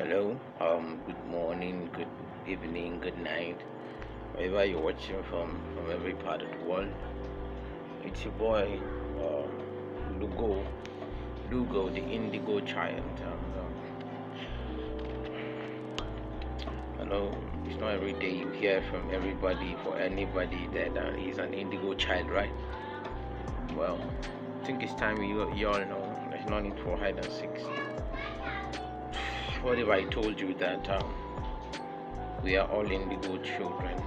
Hello, good morning, good evening, good night, wherever you're watching from every part of the world. It's your boy, Lugo, Lugo, the Indigo Giant. I know it's not every day you hear from everybody for anybody that he's an Indigo child, right? Well, I think it's time you all know there's no need for hide and seeks. What if I told you that we are all Indigo children?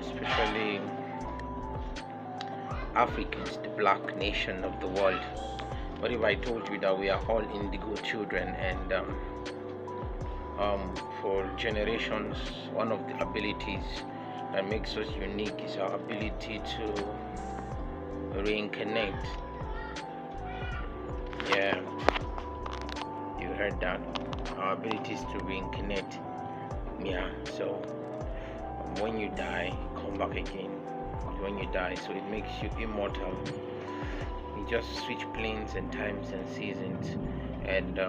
Especially Africans, the black nation of the world. What if I told you that we are all Indigo children, and for generations, one of the abilities that makes us unique is our ability to reincarnate. Yeah, you heard that. Our abilities to reincarnate. Yeah, so when you die, you come back again. When you die, so it makes you immortal. You just switch planes and times and seasons, and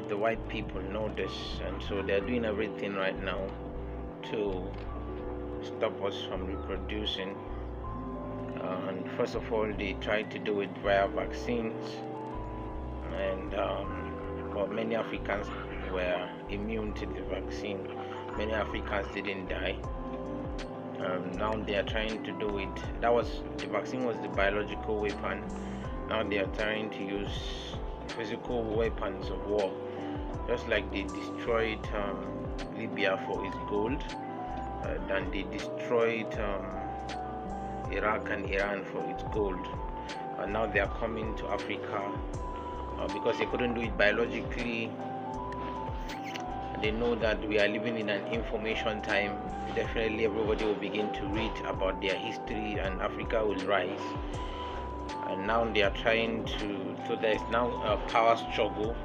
the white people know this, and so they're doing everything right now to stop us from reproducing. And first of all, they tried to do it via vaccines, and but many Africans were immune to the vaccine. Many Africans didn't die. Now they are trying to do it. The vaccine was the biological weapon. Now they are trying to use physical weapons of war, just like they destroyed Libya for its gold, then they destroyed Iraq and Iran for its gold. And now they are coming to Africa because they couldn't do it biologically. They know that we are living in an information time. Definitely everybody will begin to read about their history, and Africa will rise. And now they are trying to, so there's now a power struggle.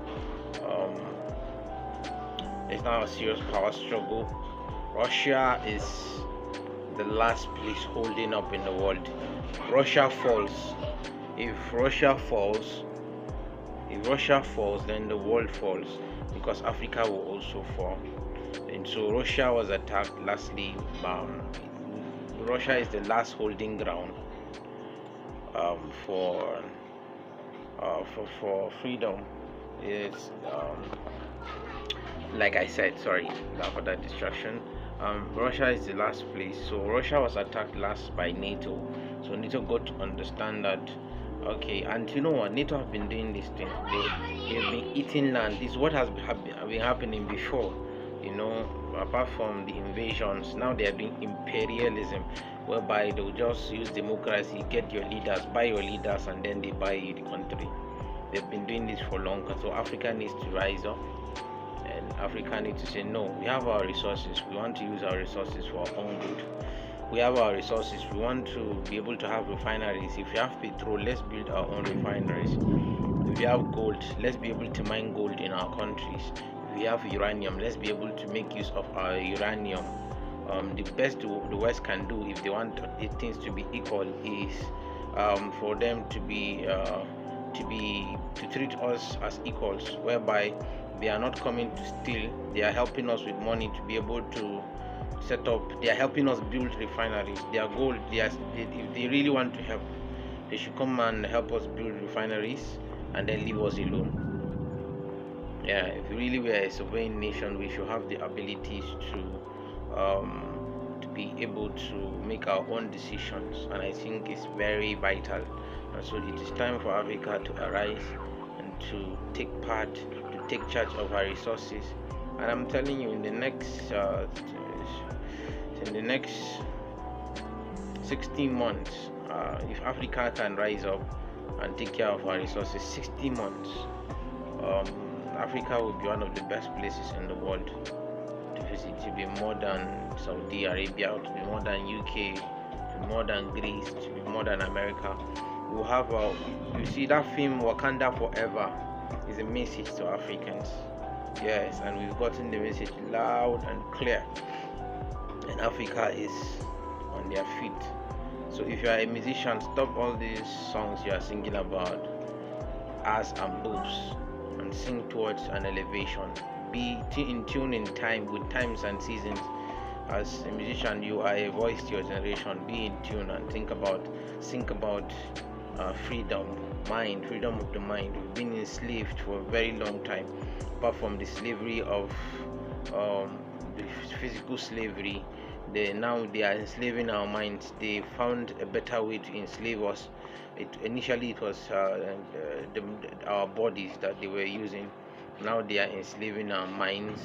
There's now a serious power struggle. Russia is the last place holding up in the world. Russia falls. If Russia falls, then the world falls, because Africa will also fall. And so Russia was attacked lastly. Russia is the last holding ground for freedom. It's like I said, sorry for that distraction. Russia is the last place. So Russia was attacked last by NATO. So NATO got to understand that. Okay, and you know what? NATO have been doing this thing. They've been eating land. This is what has been happening before. Apart from the invasions, now they are doing imperialism, whereby they'll just use democracy, get your leaders, buy your leaders, and then they buy you the country. They've been doing this for long, so Africa needs to rise up, and Africa needs to say, no, we have our resources. We want to use our resources for our own good. We have our resources. We want to be able to have refineries. If we have petrol, let's build our own refineries. If we have gold, let's be able to mine gold in our countries. If we have uranium, let's be able to make use of our uranium. The best the West can do, if they want things to be equal, is for them to treat us as equals, whereby they are not coming to steal. They are helping us with money to be able to set up. They are helping us build refineries. Their goal, if they really want to help, they should come and help us build refineries and then leave us alone. Yeah, if really we are a sovereign nation, we should have the abilities to be able to make our own decisions, and I think it's very vital. And so it is time for Africa to arise and to take part, to take charge of our resources. And I'm telling you, in the next 16 months, if Africa can rise up and take care of our resources, 60 months, Africa will be one of the best places in the world to visit. To be more than Saudi Arabia, to be more than UK, to be more than Greece, to be more than America. We'll have you see that film Wakanda Forever is a message to Africans. Yes, and we've gotten the message loud and clear, and Africa is on their feet. So if you are a musician, stop all these songs you are singing about ass and boobs and sing towards an elevation. Be in tune in time with times and seasons. As a musician, you are a voice to your generation. Be in tune and think about freedom, freedom of the mind. We've been enslaved for a very long time, apart from the slavery of the physical slavery. They are enslaving our minds. They found a better way to enslave us. Initially it was our bodies that they were using. Now they are enslaving our minds.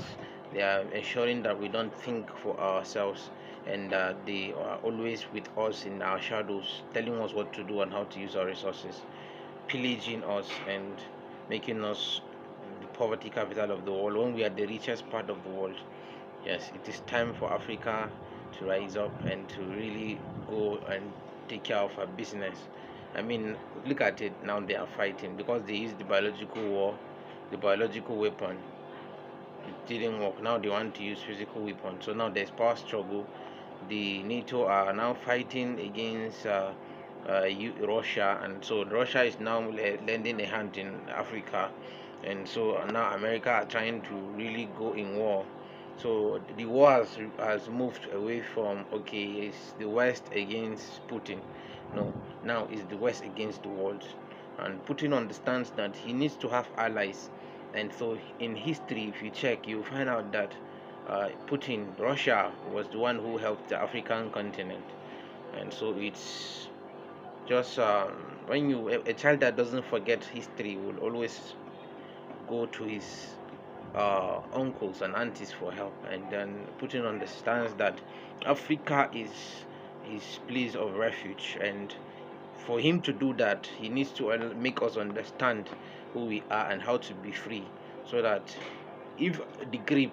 They are ensuring that we don't think for ourselves, and they are always with us in our shadows, telling us what to do and how to use our resources, pillaging us and making us the poverty capital of the world when we are the richest part of the world. Yes, it is time for Africa to rise up and to really go and take care of our business. I mean, look at it now. They are fighting because they used the biological war, the biological weapon. It didn't work. Now they want to use physical weapon. So now there's power struggle. The NATO are now fighting against Russia, and so Russia is now lending a hand in Africa, and so now America are trying to really go in war. So the war has moved away from, okay, it's the West against Putin. No, now it's the West against the world, and Putin understands that he needs to have allies. And so in history, if you check, you find out that Putin, Russia was the one who helped the African continent. And so it's just when a child that doesn't forget history will always go to his uncles and aunties for help. And then Putin understands that Africa is his place of refuge, and for him to do that, he needs to make us understand who we are and how to be free, so that if the grip,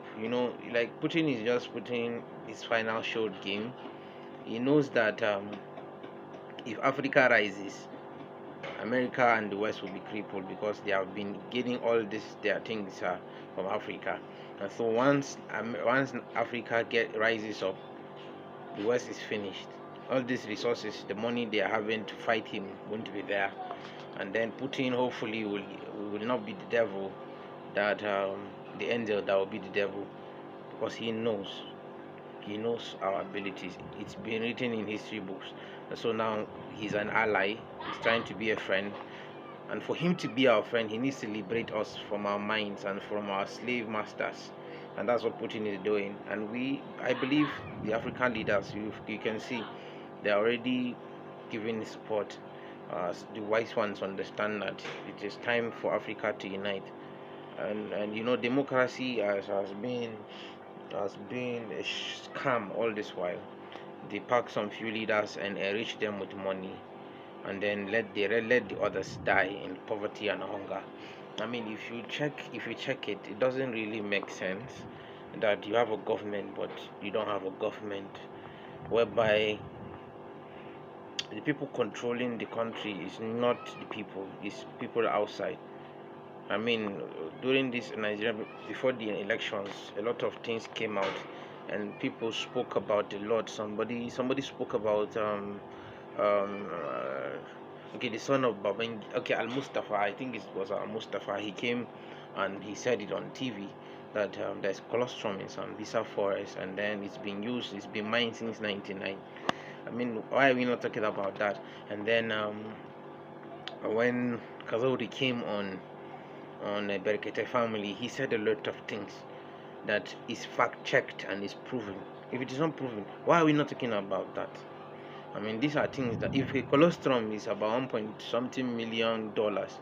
like Putin is just putting his final short game. He knows that if Africa rises, America and the West will be crippled because they have been getting all their things from Africa. And so once Africa rises up, the West is finished. All these resources, the money they are having to fight him won't be there. And then Putin hopefully will not be the devil, that the angel that will be the devil, because he knows our abilities. It's been written in history books. And so now he's an ally. He's trying to be a friend. And for him to be our friend, he needs to liberate us from our minds and from our slave masters. And that's what Putin is doing. And I believe the African leaders, you can see, they're already giving support. The wise ones understand that it is time for Africa to unite. And democracy has been a scam all this while. They pack some few leaders and enrich them with money, and then let the others die in poverty and hunger. I mean, if you check it, it doesn't really make sense that you have a government but you don't have a government, whereby the people controlling the country is not the people, it's people outside. I mean, during this Nigeria, before the elections, a lot of things came out, and people spoke about a lot. Somebody spoke about okay, the son of Babang, okay, Al Mustafa. I think it was Al Mustafa. He came and he said it on TV that there's colostrum in some Bisa forest, and then it's been used, it's been mined since '99. I mean, why are we not talking about that? And then when Kazauri came on a Berkete family, he said a lot of things that is fact checked and is proven. If it is not proven, why are we not talking about that? I mean, these are things that if a colostrum is about 1 point something million dollars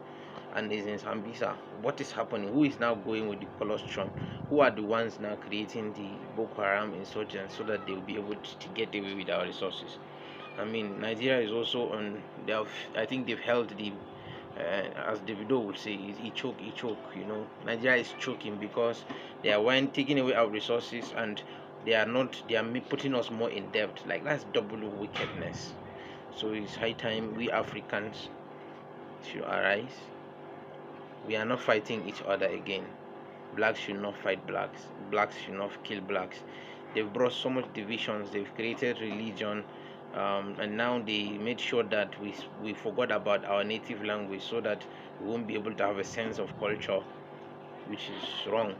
and is in Sambisa, what is happening? Who is now going with the colostrum? Who are the ones now creating the Boko Haram insurgents so that they will be able to get away with our resources? I mean, Nigeria is also on. I think they've held the as Davido would say, he choke. Nigeria is choking because they are taking away our resources, and they are putting us more in debt. Like, that's double wickedness. So it's high time we Africans should arise. We are not fighting each other again. Blacks should not fight blacks. Blacks should not kill blacks. They've brought so much divisions. They've created religion. And now they made sure that we forgot about our native language, so that we won't be able to have a sense of culture. which is wrong.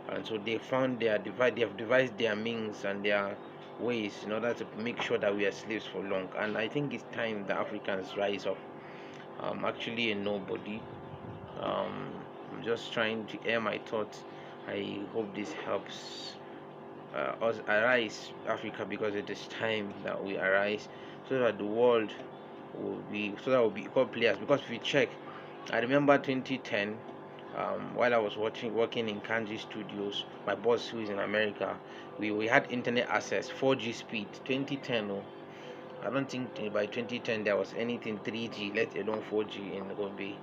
And so they found they have devised their means and their ways in order to make sure that we are slaves for long. And I think it's time the Africans rise up. I'm actually a nobody. um, I'm just trying to air my thoughts. I hope this helps us arise, Africa, because it is time that we arise, so that the world will be, so that we'll be equal players. Because if you check, I remember 2010, while I was working in Kanji Studios, my boss who is in America, we had internet access, 4G speed. 2010, oh, I don't think by 2010 there was anything 3G, let alone 4G in Gombe.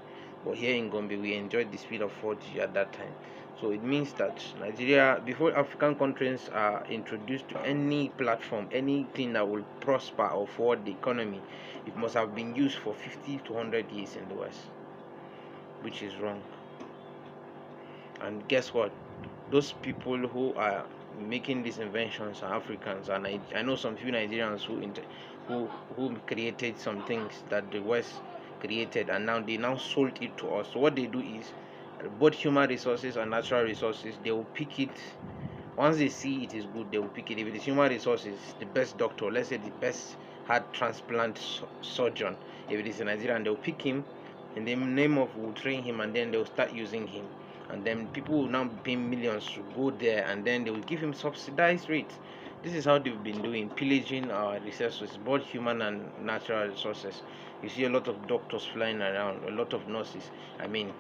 But here in Gombe, we enjoyed the speed of 4G at that time. So it means that Nigeria, before African countries are introduced to any platform, anything that will prosper or forward the economy, it must have been used for 50 to 100 years in the West, which is wrong. And guess what? Those people who are making these inventions are Africans, and I know some few Nigerians who created some things that the West created, and now they now sold it to us. So what they do is, both human resources and natural resources, they will pick it. Once they see it is good, they will pick it. If it is human resources, the best doctor, let's say the best heart transplant surgeon, if it is in Nigeria, they will pick him in the name of, will train him, and then they will start using him, and then people will now pay millions to go there, and then they will give him subsidized rates. This is how they've been doing, pillaging our resources, both human and natural resources. You see a lot of doctors flying around, a lot of nurses. I mean,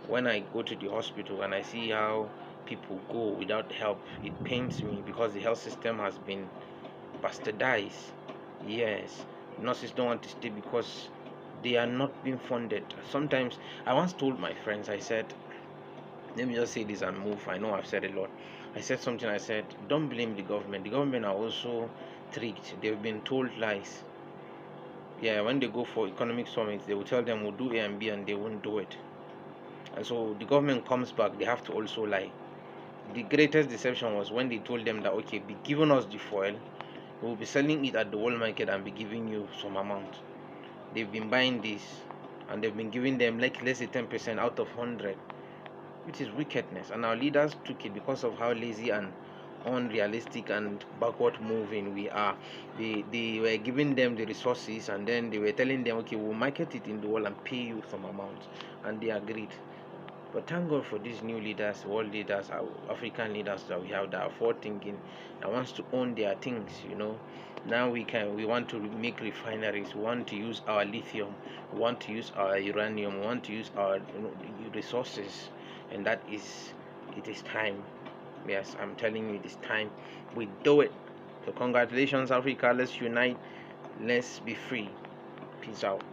when I go to the hospital and I see how people go without help, it pains me, because the health system has been bastardized. Yes, nurses don't want to stay because they are not being funded. Sometimes I once told my friends, I said, let me just say this and move. I know I've said a lot. I said something, I said, don't blame the government. The government are also tricked. They've been told lies. Yeah, when they go for economic summits, they will tell them we'll do A and B, and they won't do it. And so the government comes back, they have to also lie. The greatest deception was when they told them that, okay, be giving us the foil, we'll be selling it at the world market and be giving you some amount. They've been buying this, and they've been giving them like, let's say, 10% out of 100, which is wickedness. And our leaders took it because of how lazy and unrealistic and backward moving we are. They were giving them the resources, and then they were telling them, okay, we'll market it in the world and pay you some amount, and they agreed. But thank God for these new leaders, world leaders, our African leaders that we have, that are forward thinking, that wants to own their things. Now we want to make refineries, we want to use our lithium, we want to use our uranium, we want to use our resources, and it is time. Yes, I'm telling you, it is time we do it. So congratulations, Africa. Let's unite. Let's be free. Peace out.